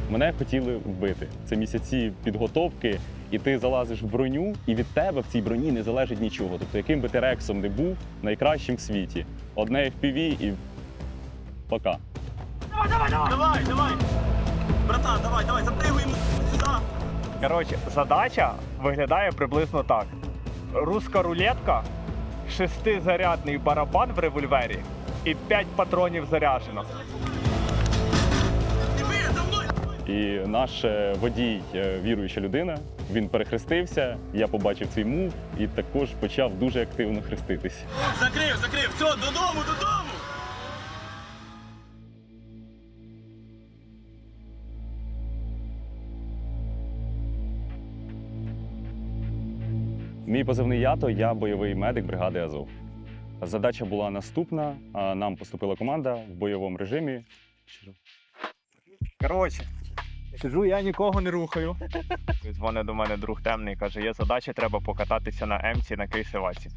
Мене хотіли вбити. Це місяці підготовки, і ти залазиш в броню, і від тебе в цій броні не залежить нічого. Тобто, яким би ти рексом не був, найкращим в світі. Одне FPV і пока. Давай! Братан, давай, запригуємо сюди. Коротше, задача виглядає приблизно так. Руська рулетка, 6-зарядний барабан в револьвері і 5 патронів заряджено. І наш водій, віруюча людина, він перехрестився, я побачив цей мув і також почав дуже активно хреститись. Закрив, все, додому! Мій позивний Ято, я бойовий медик бригади Азов. Задача була наступна, нам поступила команда в бойовому режимі. Коротше, сиджу, я нікого не рухаю. Дзвонить до мене друг темний, каже, є задача, треба покататися на М-ці на Кейсеваці.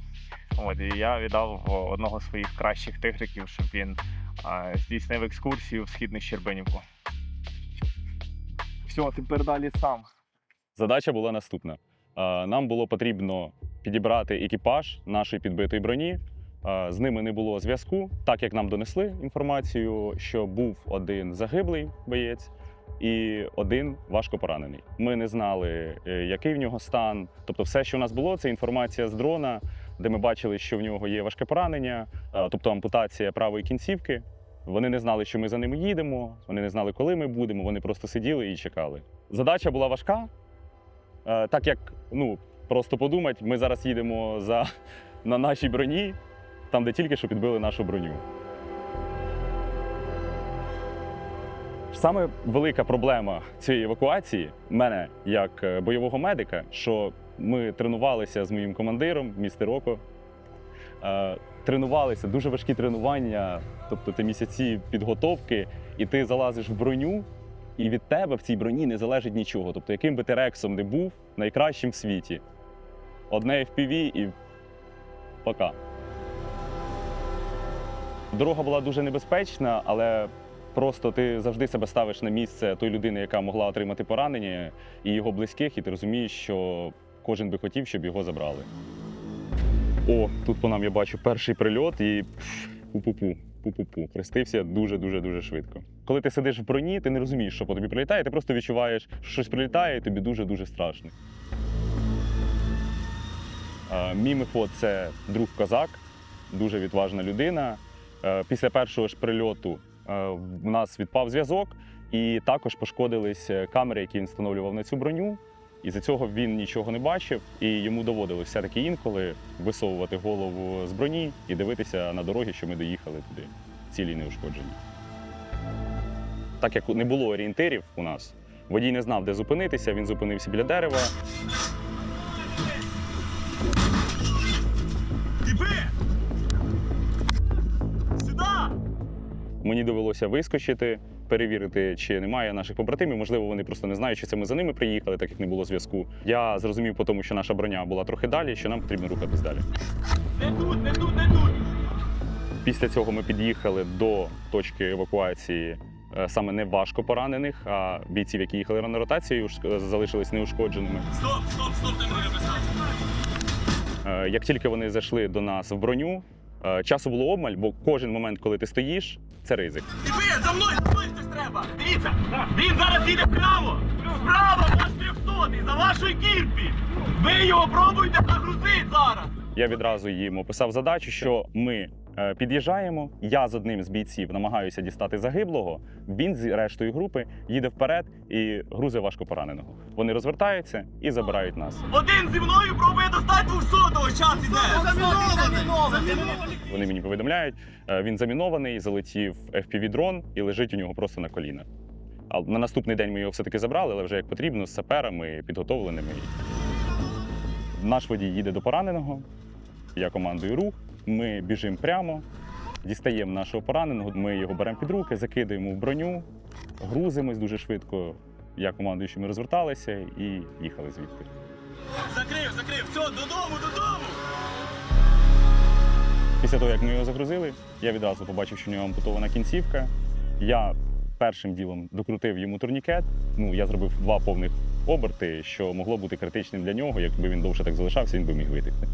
От, і я віддав одного з своїх кращих тигриків, щоб він здійснив екскурсію в Східну Щербинівку. Все, тепер далі сам. Задача була наступна. Нам було потрібно підібрати екіпаж нашої підбитої броні. З ними не було зв'язку, так як нам донесли інформацію, що був один загиблий боєць і один важко поранений. Ми не знали, який в нього стан. Тобто все, що у нас було, це інформація з дрона, де ми бачили, що в нього є важке поранення, тобто ампутація правої кінцівки. Вони не знали, що ми за ними їдемо, вони не знали, коли ми будемо, вони просто сиділи і чекали. Задача була важка, так як, просто подумати, ми зараз їдемо на нашій броні, там, де тільки що підбили нашу броню. Саме велика проблема цієї евакуації, мене як бойового медика, що ми тренувалися з моїм командиром, містер Око, тренувалися, дуже важкі тренування, тобто це місяці підготовки, і ти залазиш в броню, і від тебе в цій броні не залежить нічого. Тобто, яким би ти рексом не був, найкращим в світі. Одне FPV і пока. Дорога була дуже небезпечна, але просто ти завжди себе ставиш на місце тої людини, яка могла отримати поранення, і його близьких, і ти розумієш, що кожен би хотів, щоб його забрали. О, тут по нам я бачу перший прильот і пу-пу-пу. Хрестився дуже швидко. Коли ти сидиш в броні, ти не розумієш, що по тобі прилітає, ти просто відчуваєш, що щось прилітає, і тобі дуже страшно. Мій Мефод – це друг козак, дуже відважна людина. Після першого ж прильоту в нас відпав зв'язок, і також пошкодились камери, які він встановлював на цю броню. І за цього він нічого не бачив, і йому доводилось все-таки інколи висовувати голову з броні і дивитися на дороги, що ми доїхали туди, цілі неушкоджені. Так як не було орієнтирів у нас, водій не знав, де зупинитися, він зупинився біля дерева. Мені довелося вискочити, перевірити, чи немає наших побратимів. Можливо, вони просто не знають, чи це ми за ними приїхали, так як не було зв'язку. Я зрозумів по тому, що наша броня була трохи далі, що нам потрібно рухатись далі. Не тут! Після цього ми під'їхали до точки евакуації саме не важко поранених, а бійців, які їхали на ротацію, залишились неушкодженими. Стоп, ти не написав. Як тільки вони зайшли до нас в броню, часу було обмаль, бо кожен момент, коли ти стоїш, це ризик. За мною хтось треба! Дивіться, він зараз їде вправо! Вправо, ваш 300-й, за вашою кірпі! Ви його пробуйте загрузити зараз! Я відразу їм описав задачу, що ми під'їжджаємо, я з одним з бійців намагаюся дістати загиблого, він з рештою групи їде вперед і грузить важкопораненого. Вони розвертаються і забирають нас. Один зі мною пробує достати 200-го, час іде! Замінований! Вони мені повідомляють, він замінований, залетів FPV-дрон і лежить у нього просто на колінах. А на наступний день ми його все-таки забрали, але вже як потрібно, з саперами, підготовленими. Наш водій їде до пораненого, я командую рух, ми біжимо прямо, дістаємо нашого пораненого, ми його беремо під руки, закидаємо в броню, грузимось дуже швидко. Я командуючи, ми розверталися і їхали звідти. Закрив, все, додому! Після того, як ми його загрузили, я відразу побачив, що у нього ампутована кінцівка. Я першим ділом докрутив йому турнікет. Ну, я зробив 2 повних оберти, що могло бути критичним для нього. Якби він довше так залишався, він би міг витекти.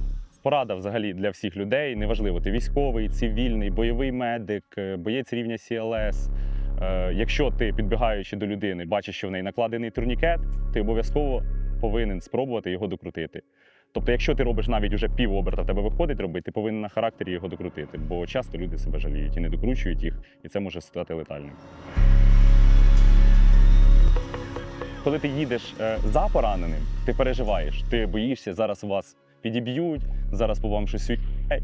Порада взагалі для всіх людей, неважливо, ти військовий, цивільний, бойовий медик, боєць рівня CLS. Якщо ти, підбігаючи до людини, бачиш, що в неї накладений турнікет, ти обов'язково повинен спробувати його докрутити. Тобто, якщо ти робиш навіть уже пів оберта, в тебе виходить робити, ти повинен на характері його докрутити, бо часто люди себе жаліють і не докручують їх, і це може стати летальним. Коли ти їдеш за пораненим, ти переживаєш, ти боїшся, зараз вас підіб'ють, зараз по вам щось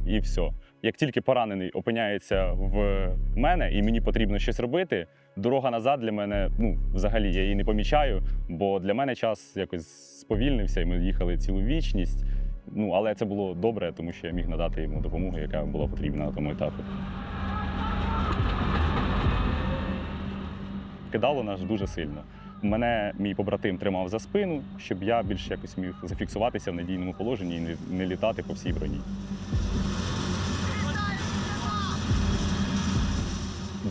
і все. Як тільки поранений опиняється в мене і мені потрібно щось робити, дорога назад для мене, ну, взагалі я її не помічаю, бо для мене час якось сповільнився, і ми їхали цілу вічність. Ну, але це було добре, тому що я міг надати йому допомогу, яка була потрібна на тому етапі. Кидало нас дуже сильно. Мене мій побратим тримав за спину, щоб я більш якось міг зафіксуватися в надійному положенні і не літати по всій броні.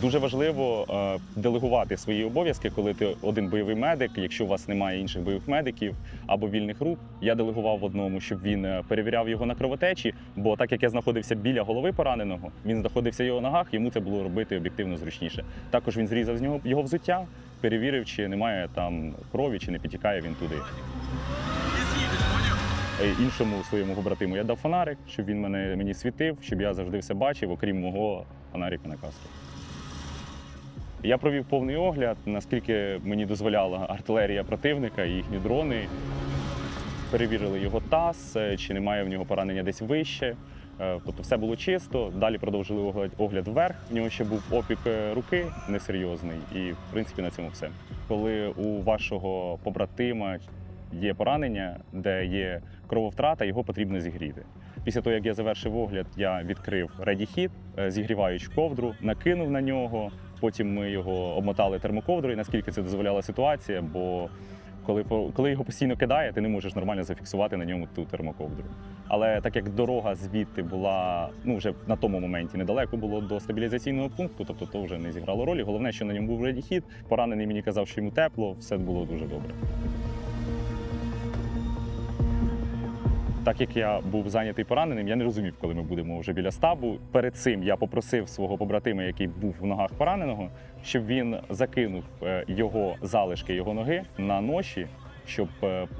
Дуже важливо делегувати свої обов'язки, коли ти один бойовий медик, якщо у вас немає інших бойових медиків або вільних рук. Я делегував одному, щоб він перевіряв його на кровотечі, бо так як я знаходився біля голови пораненого, він знаходився в його ногах, йому це було робити об'єктивно зручніше. Також він зрізав з нього його взуття, перевірив, чи немає там крові, чи не підтікає він туди. Іншому своєму побратиму я дав фонарик, щоб він мені світив, щоб я завжди все бачив, окрім мого фонарика на каску. Я провів повний огляд, наскільки мені дозволяла артилерія противника і їхні дрони. Перевірили його таз, чи немає в нього поранення десь вище. Тобто все було чисто. Далі продовжили огляд вверх. В нього ще був опік руки несерйозний. І, в принципі, на цьому все. Коли у вашого побратима є поранення, де є крововтрата, його потрібно зігріти. Після того, як я завершив огляд, я відкрив Ready Heat, зігріваючи ковдру, накинув на нього. Потім ми його обмотали термоковдрою, наскільки це дозволяла ситуація, бо коли його постійно кидає, ти не можеш нормально зафіксувати на ньому ту термоковдру. Але так як дорога звідти була, ну вже на тому моменті недалеко було до стабілізаційного пункту, тобто то вже не зіграло ролі. Головне, що на ньому був Ready Heat, поранений мені казав, що йому тепло, все було дуже добре. Так як я був зайнятий пораненим, я не розумів, коли ми будемо вже біля штабу. Перед цим я попросив свого побратима, який був в ногах пораненого, щоб він закинув його залишки, його ноги на ноші, щоб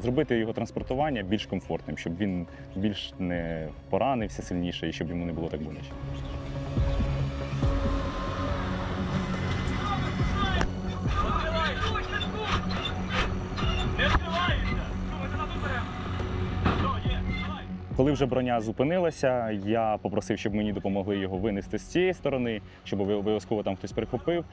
зробити його транспортування більш комфортним, щоб він більш не поранився сильніше і щоб йому не було так боляче. Коли вже броня зупинилася, я попросив, щоб мені допомогли його винести з цієї сторони, щоб обов'язково там хтось перехопив.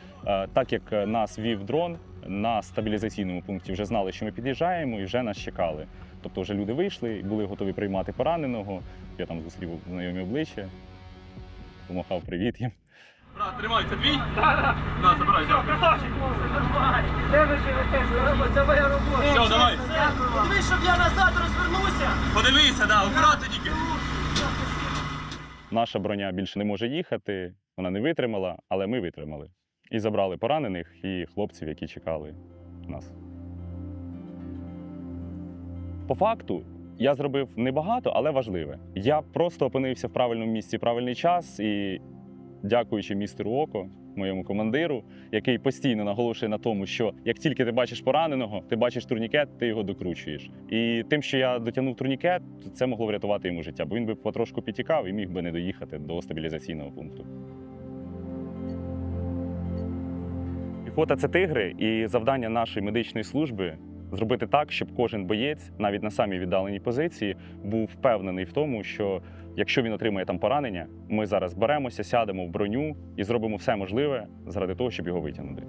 Так як нас вів дрон, на стабілізаційному пункті вже знали, що ми під'їжджаємо, і вже нас чекали. Тобто вже люди вийшли і були готові приймати пораненого. Я там зустрів знайомі обличчя, помахав привіт їм. Брат, тримайся, твій? На, забирай, все. Красавчик! Де ви живете? Це моя робота. Все, давай. Подивись, щоб я назад розвернувся. Подивися, да, акуратно тільки. Наша броня більше не може їхати, вона не витримала, але ми витримали. І забрали поранених і хлопців, які чекали нас. По факту, я зробив небагато, але важливе. Я просто опинився в правильному місці в правильний час і, дякуючи містеру Око, моєму командиру, який постійно наголошує на тому, що як тільки ти бачиш пораненого, ти бачиш турнікет, ти його докручуєш. І тим, що я дотягнув турнікет, це могло врятувати йому життя, бо він би потрошку підтікав і міг би не доїхати до стабілізаційного пункту. Піхота – це тигри, і завдання нашої медичної служби – зробити так, щоб кожен боєць, навіть на самій віддаленій позиції, був впевнений в тому, що якщо він отримає там поранення, ми зараз беремося, сядемо в броню і зробимо все можливе заради того, щоб його витягнути.